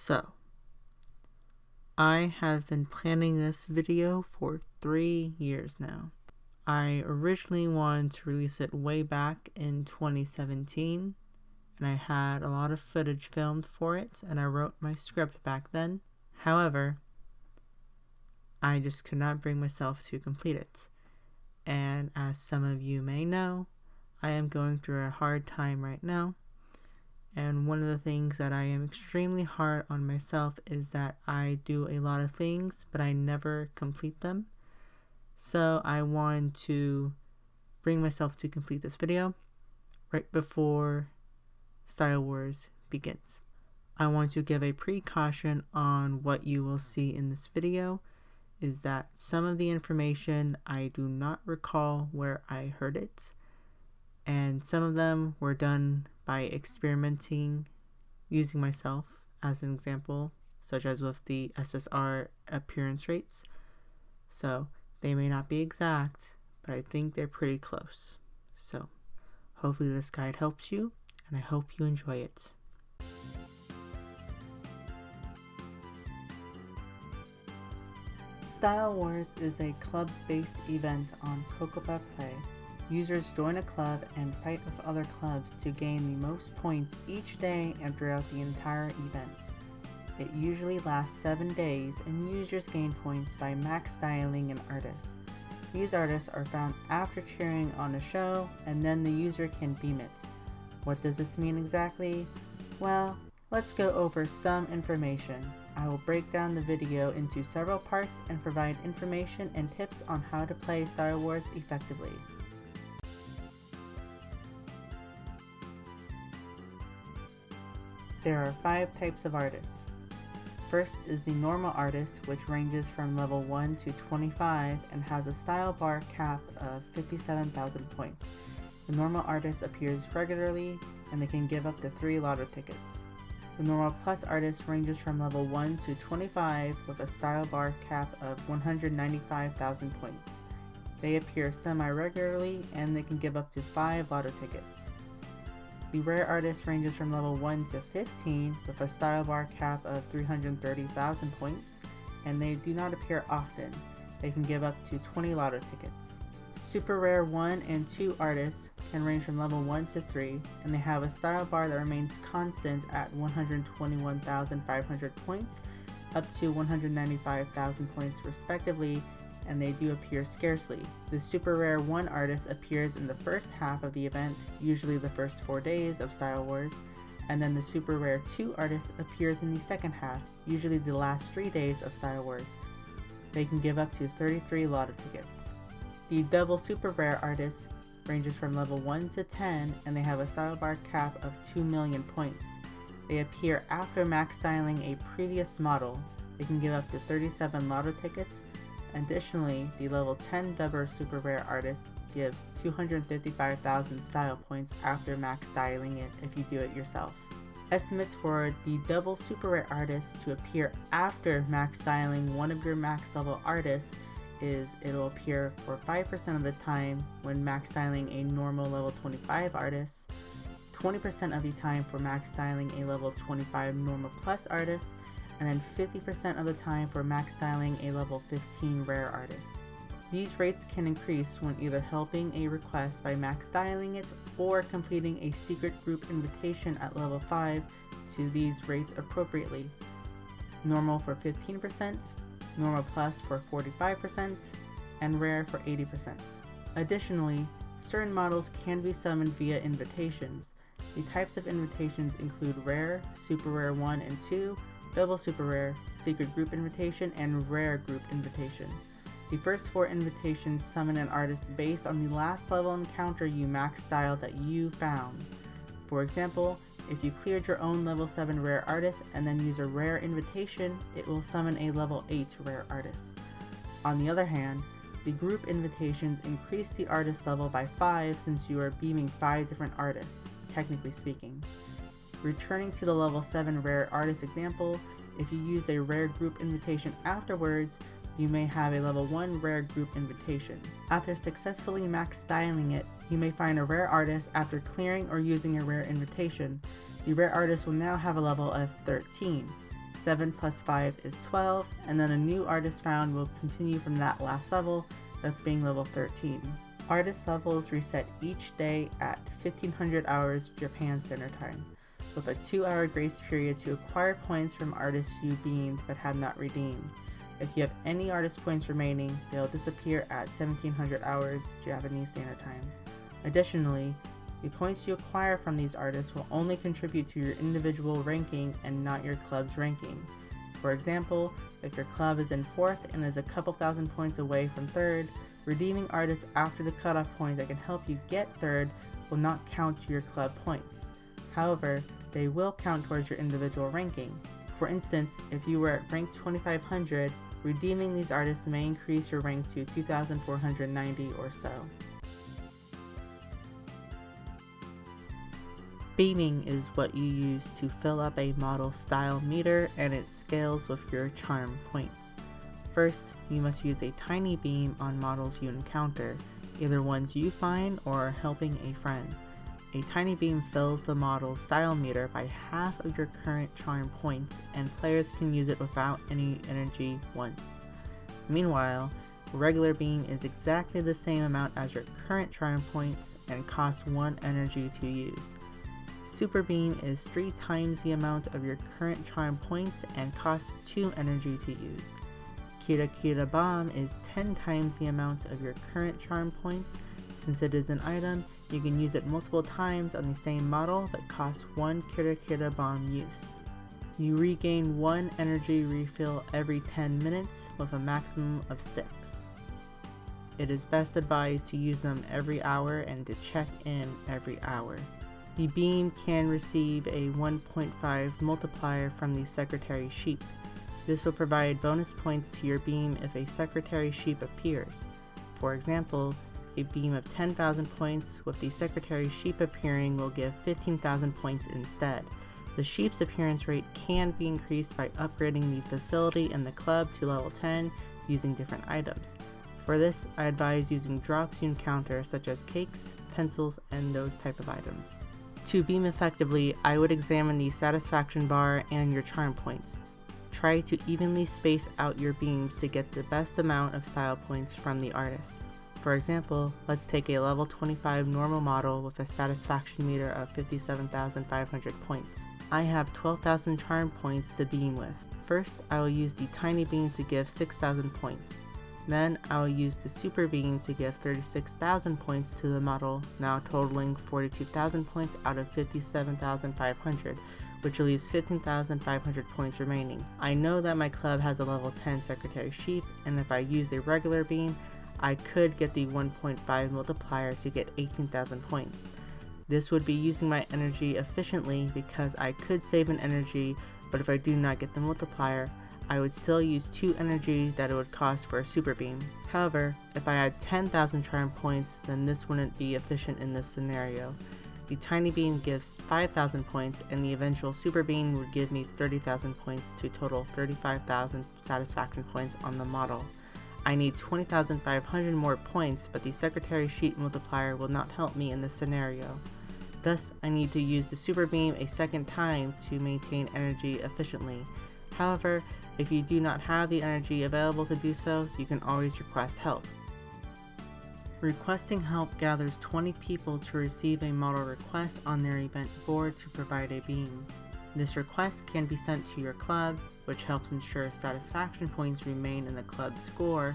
So, I have been planning this video for 3 years now. I originally wanted to release it way back in 2017, and I had a lot of footage filmed for it, and I wrote my script back then. However, I just could not bring myself to complete it. And as some of you may know, I am going through a hard time right now. And one of the things that I am extremely hard on myself is that I do a lot of things, but I never complete them. So I wanted to bring myself to complete this video right before Star Wars begins. I want to give a precaution on what you will see in this video is that some of the information I do not recall where I heard it, and some of them were done by experimenting using myself as an example, such as with the SSR appearance rates. So they may not be exact, but I think they're pretty close. So hopefully this guide helps you, and I hope you enjoy it. Star Wars is a club-based event on Cocoppa Play. Users join a club and fight with other clubs to gain the most points each day and throughout the entire event. It usually lasts 7 days, and users gain points by max styling an artist. These artists are found after cheering on a show, and then the user can beam it. What does this mean exactly? Well, let's go over some information. I will break down the video into several parts and provide information and tips on how to play Star Wars effectively. There are 5 types of artists. First is the normal artist, which ranges from level 1 to 25 and has a style bar cap of 57,000 points. The normal artist appears regularly and they can give up to 3 lotto tickets. The normal plus artist ranges from level 1 to 25 with a style bar cap of 195,000 points. They appear semi-regularly and they can give up to 5 lotto tickets. The rare artist ranges from level 1 to 15 with a style bar cap of 330,000 points, and they do not appear often. They can give up to 20 lotto tickets. Super rare 1 and 2 artists can range from level 1 to 3, and they have a style bar that remains constant at 121,500 points up to 195,000 points respectively, and they do appear scarcely. The super rare 1 artist appears in the first half of the event, usually the first 4 days of Star Wars, and then the super rare 2 artist appears in the second half, usually the last 3 days of Star Wars. They can give up to 33 lotto tickets. The double super rare artist ranges from level 1 to 10, and they have a style bar cap of 2 million points. They appear after max styling a previous model. They can give up to 37 lotto tickets. Additionally, the level 10 double super rare artist gives 255,000 style points after max styling it if you do it yourself. Estimates for the double super rare artist to appear after max styling one of your max level artists is it'll appear for 5% of the time when max styling a normal level 25 artist, 20% of the time for max styling a level 25 normal plus artist, and then 50% of the time for max styling a level 15 rare artist. These rates can increase when either helping a request by max styling it or completing a secret group invitation at level 5 to these rates appropriately. Normal for 15%, normal plus for 45%, and rare for 80%. Additionally, certain models can be summoned via invitations. The types of invitations include rare, super rare 1 and 2, double super rare, secret group invitation, and rare group invitation. The first 4 invitations summon an artist based on the last level encounter you max styled that you found. For example, if you cleared your own level 7 rare artist and then use a rare invitation, it will summon a level 8 rare artist. On the other hand, the group invitations increase the artist level by 5 since you are beaming 5 different artists, technically speaking. Returning to the level 7 rare artist example, if you use a rare group invitation afterwards, you may have a level 1 rare group invitation. After successfully max styling it, you may find a rare artist after clearing or using a rare invitation. The rare artist will now have a level of 13. 7 plus 5 is 12, and then a new artist found will continue from that last level, thus being level 13. Artist levels reset each day at 1500 hours Japan Standard Time, with a 2-hour grace period to acquire points from artists you beamed but had not redeemed. If you have any artist points remaining, they'll disappear at 1700 hours Japanese Standard Time. Additionally, the points you acquire from these artists will only contribute to your individual ranking and not your club's ranking. For example, if your club is in 4th and is a couple thousand points away from 3rd, redeeming artists after the cutoff point that can help you get 3rd will not count to your club points. However, they will count towards your individual ranking. For instance, if you were at rank 2500, redeeming these artists may increase your rank to 2490 or so. Beaming is what you use to fill up a model style meter, and it scales with your charm points. First, you must use a tiny beam on models you encounter, either ones you find or helping a friend. A tiny beam fills the model's style meter by half of your current charm points, and players can use it without any energy once. Meanwhile, a regular beam is exactly the same amount as your current charm points and costs 1 energy to use. Super Beam is 3 times the amount of your current charm points and costs 2 energy to use. Kira Kira Bomb is 10 times the amount of your current charm points. Since it is an item, you can use it multiple times on the same model but costs 1 Kira Kira Bomb use. You regain 1 energy refill every 10 minutes with a maximum of 6. It is best advised to use them every hour and to check in every hour. The beam can receive a 1.5 multiplier from the Secretary Sheep. This will provide bonus points to your beam if a Secretary Sheep appears. For example, a beam of 10,000 points with the Secretary Sheep appearing will give 15,000 points instead. The sheep's appearance rate can be increased by upgrading the facility in the club to level 10 using different items. For this, I advise using drops you encounter such as cakes, pencils, and those type of items. To beam effectively, I would examine the satisfaction bar and your charm points. Try to evenly space out your beams to get the best amount of style points from the artist. For example, let's take a level 25 normal model with a satisfaction meter of 57,500 points. I have 12,000 charm points to beam with. First, I will use the tiny beam to give 6,000 points. Then I will use the super beam to give 36,000 points to the model, now totaling 42,000 points out of 57,500, which leaves 15,500 points remaining. I know that my club has a level 10 Secretary Sheep, and if I use a regular beam, I could get the 1.5 multiplier to get 18,000 points. This would be using my energy efficiently because I could save an energy, but if I do not get the multiplier, I would still use 2 energy that it would cost for a super beam. However, if I had 10,000 charm points, then this wouldn't be efficient in this scenario. The tiny beam gives 5,000 points, and the eventual super beam would give me 30,000 points to total 35,000 satisfaction points on the model. I need 20,500 more points, but the Secretary Sheet multiplier will not help me in this scenario. Thus, I need to use the super beam a second time to maintain energy efficiently. However, if you do not have the energy available to do so, you can always request help. Requesting help gathers 20 people to receive a model request on their event board to provide a beam. This request can be sent to your club, which helps ensure satisfaction points remain in the club's score,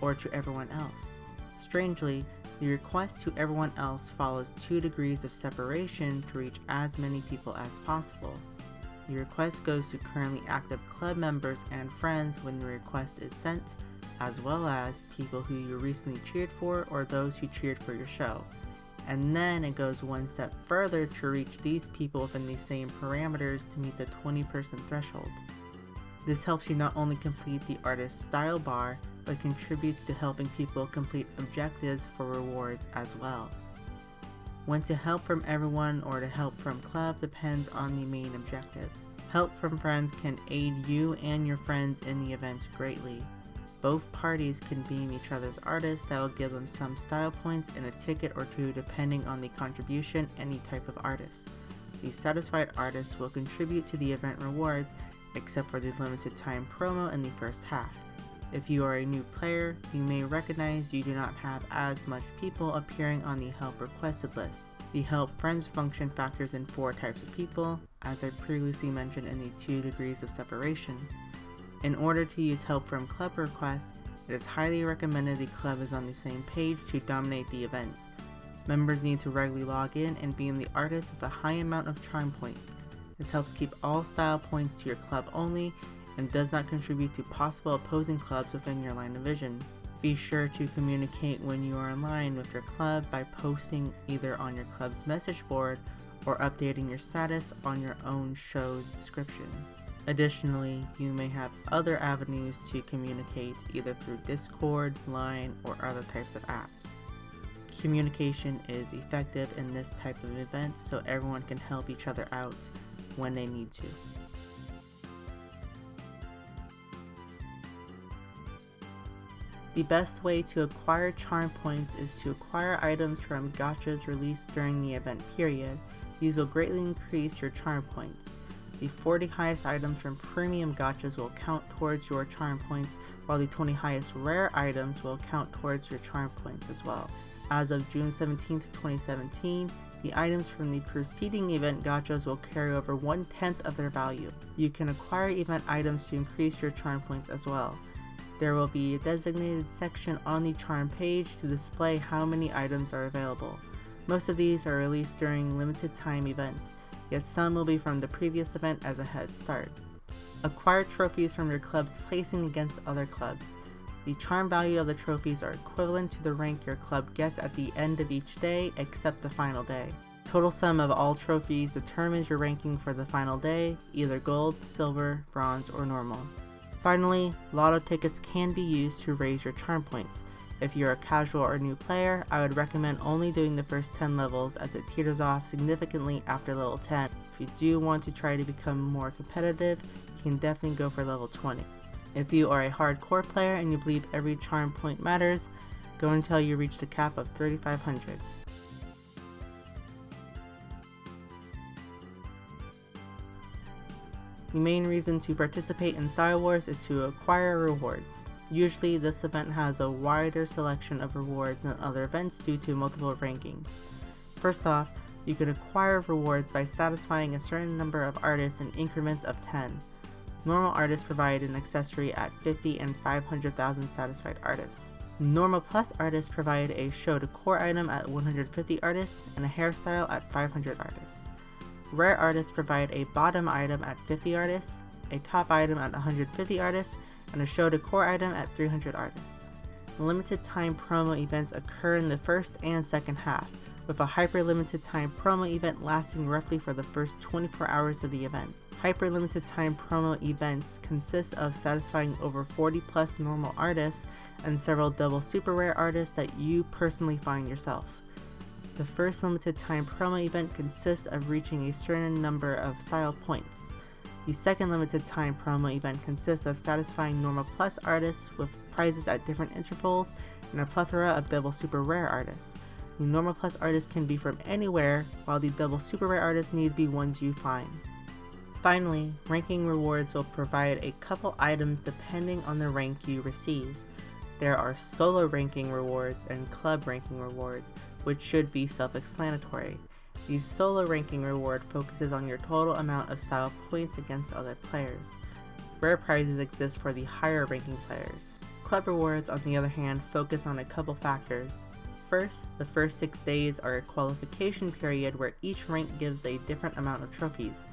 or to everyone else. Strangely, the request to everyone else follows 2 degrees of separation to reach as many people as possible. The request goes to currently active club members and friends when the request is sent, as well as people who you recently cheered for or those who cheered for your show. And then it goes one step further to reach these people within the same parameters to meet the 20-person threshold. This helps you not only complete the artist's style bar, but contributes to helping people complete objectives for rewards as well. When to help from everyone or to help from club depends on the main objective. Help from friends can aid you and your friends in the event greatly. Both parties can beam each other's artists that will give them some style points and a ticket or 2 depending on the contribution and the type of artist. The satisfied artists will contribute to the event rewards, except for the limited time promo in the first half. If you are a new player, you may recognize you do not have as much people appearing on the help requested list. The help friends function factors in 4 types of people, as I previously mentioned in the 2 degrees of separation. In order to use help from club requests, it is highly recommended the club is on the same page to dominate the events. Members need to regularly log in and be in the artist with a high amount of charm points. This helps keep all style points to your club only and does not contribute to possible opposing clubs within your line of vision. Be sure to communicate when you are in line with your club by posting either on your club's message board or updating your status on your own show's description. Additionally, you may have other avenues to communicate either through Discord, Line, or other types of apps. Communication is effective in this type of event so everyone can help each other out when they need to. The best way to acquire charm points is to acquire items from gachas released during the event period. These will greatly increase your charm points. The 40 highest items from premium gachas will count towards your charm points, while the 20 highest rare items will count towards your charm points as well. As of June 17, 2017, the items from the preceding event gachas will carry over 1/10 of their value. You can acquire event items to increase your charm points as well. There will be a designated section on the charm page to display how many items are available. Most of these are released during limited time events, yet some will be from the previous event as a head start. Acquire trophies from your club's placing against other clubs. The charm value of the trophies are equivalent to the rank your club gets at the end of each day except the final day. Total sum of all trophies determines your ranking for the final day, either gold, silver, bronze, or normal. Finally, lotto tickets can be used to raise your charm points. If you're a casual or new player, I would recommend only doing the first 10 levels as it teeters off significantly after level 10. If you do want to try to become more competitive, you can definitely go for level 20. If you are a hardcore player and you believe every charm point matters, go until you reach the cap of 3,500. The main reason to participate in Style Wars is to acquire rewards. Usually this event has a wider selection of rewards than other events due to multiple rankings. First off, you can acquire rewards by satisfying a certain number of artists in increments of 10. Normal artists provide an accessory at 50 and 500,000 satisfied artists. Normal Plus artists provide a show to core item at 150 artists and a hairstyle at 500 artists. Rare artists provide a bottom item at 50 artists, a top item at 150 artists, and a show to core item at 300 artists. Limited time promo events occur in the first and second half, with a hyper limited time promo event lasting roughly for the first 24 hours of the event. Hyper limited time promo events consist of satisfying over 40 plus normal artists and several double super rare artists that you personally find yourself. The first limited time promo event consists of reaching a certain number of style points. The second limited time promo event consists of satisfying normal plus artists with prizes at different intervals and a plethora of double super rare artists. The normal plus artists can be from anywhere, while the double super rare artists need to be ones you find. Finally, ranking rewards will provide a couple items depending on the rank you receive. There are solo ranking rewards and club ranking rewards, which should be self-explanatory. The solo ranking reward focuses on your total amount of style points against other players. Rare prizes exist for the higher ranking players. Club rewards, on the other hand, focus on a couple factors. First, the first 6 days are a qualification period where each rank gives a different amount of trophies.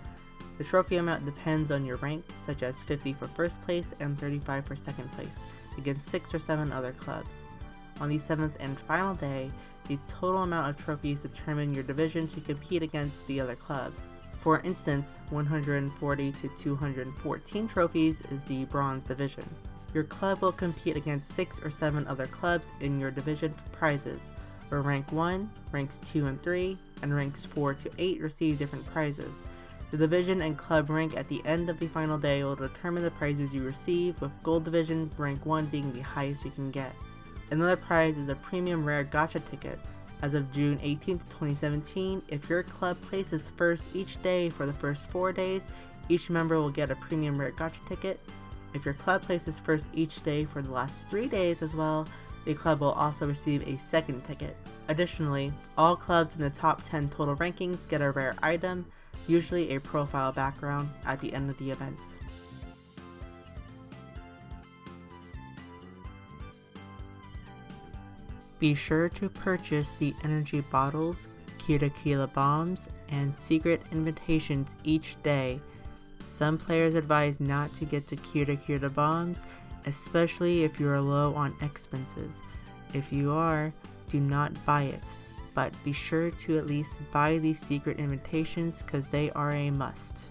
The trophy amount depends on your rank, such as 50 for first place and 35 for second place, against 6 or 7 other clubs. On the 7th and final day, the total amount of trophies determine your division to compete against the other clubs. For instance, 140 to 214 trophies is the bronze division. Your club will compete against 6 or 7 other clubs in your division for prizes, where rank 1, ranks 2 and 3, and ranks 4 to 8 receive different prizes. The division and club rank at the end of the final day will determine the prizes you receive, with gold division rank 1 being the highest you can get. Another prize is a premium rare gacha ticket. As of June 18, 2017, if your club places first each day for the first 4 days, Each member will get a premium rare gacha ticket. If your club places first each day for the last 3 days as well, the club will also receive a second ticket. Additionally, all clubs in the top 10 total rankings get a rare item, usually a profile background, at the end of the event. Be sure to purchase the energy bottles, Kira bombs, and secret invitations each day. Some players advise not to get to Kira bombs, especially if you are low on expenses. If you are, do not buy it, but be sure to at least buy these secret invitations because they are a must.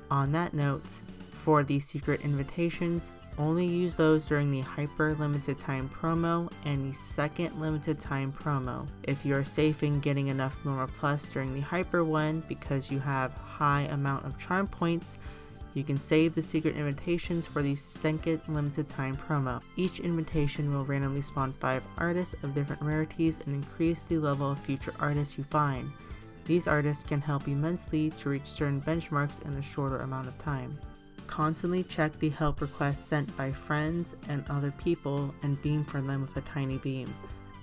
On that note, for these secret invitations, only use those during the hyper limited time promo and the second limited time promo. If you are safe in getting enough normal plus during the hyper one because you have high amount of charm points, you can save the secret invitations for the second limited time promo. Each invitation will randomly spawn 5 artists of different rarities and increase the level of future artists you find. These artists can help immensely to reach certain benchmarks in a shorter amount of time. Constantly check the help requests sent by friends and other people and beam for them with a tiny beam.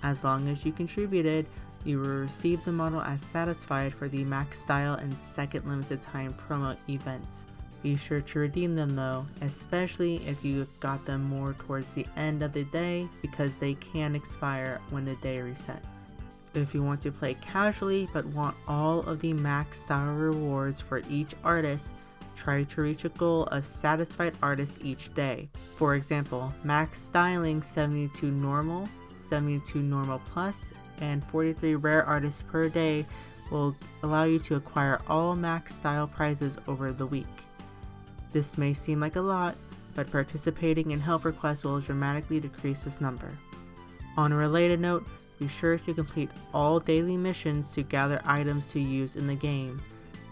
As long as you contributed, you will receive the model as satisfied for the max style and second limited time promo events. Be sure to redeem them though, especially if you got them more towards the end of the day because they can expire when the day resets. If you want to play casually but want all of the max style rewards for each artist, try to reach a goal of satisfied artists each day. For example, max styling 72 normal, 72 normal plus, and 43 rare artists per day will allow you to acquire all max style prizes over the week. This may seem like a lot, but participating in help requests will dramatically decrease this number. On a related note, be sure to complete all daily missions to gather items to use in the game.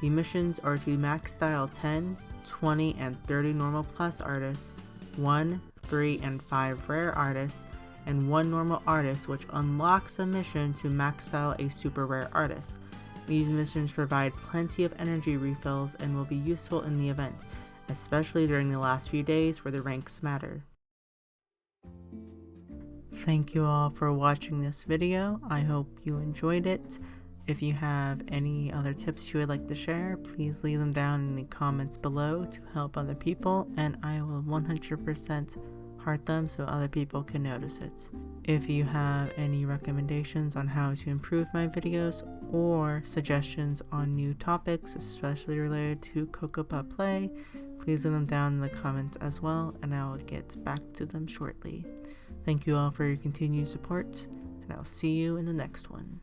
The missions are to max style 10, 20, and 30 normal plus artists, 1, 3, and 5 rare artists, and 1 normal artist, which unlocks a mission to max style a super rare artist. These missions provide plenty of energy refills and will be useful in the event, especially during the last few days where the ranks matter. Thank you all for watching this video. I hope you enjoyed it. If you have any other tips you would like to share, please leave them down in the comments below to help other people, and I will 100% heart them so other people can notice it. If you have any recommendations on how to improve my videos or suggestions on new topics, especially related to Cocoppa play, please leave them down in the comments as well, and I will get back to them shortly. Thank you all for your continued support, and I will see you in the next one.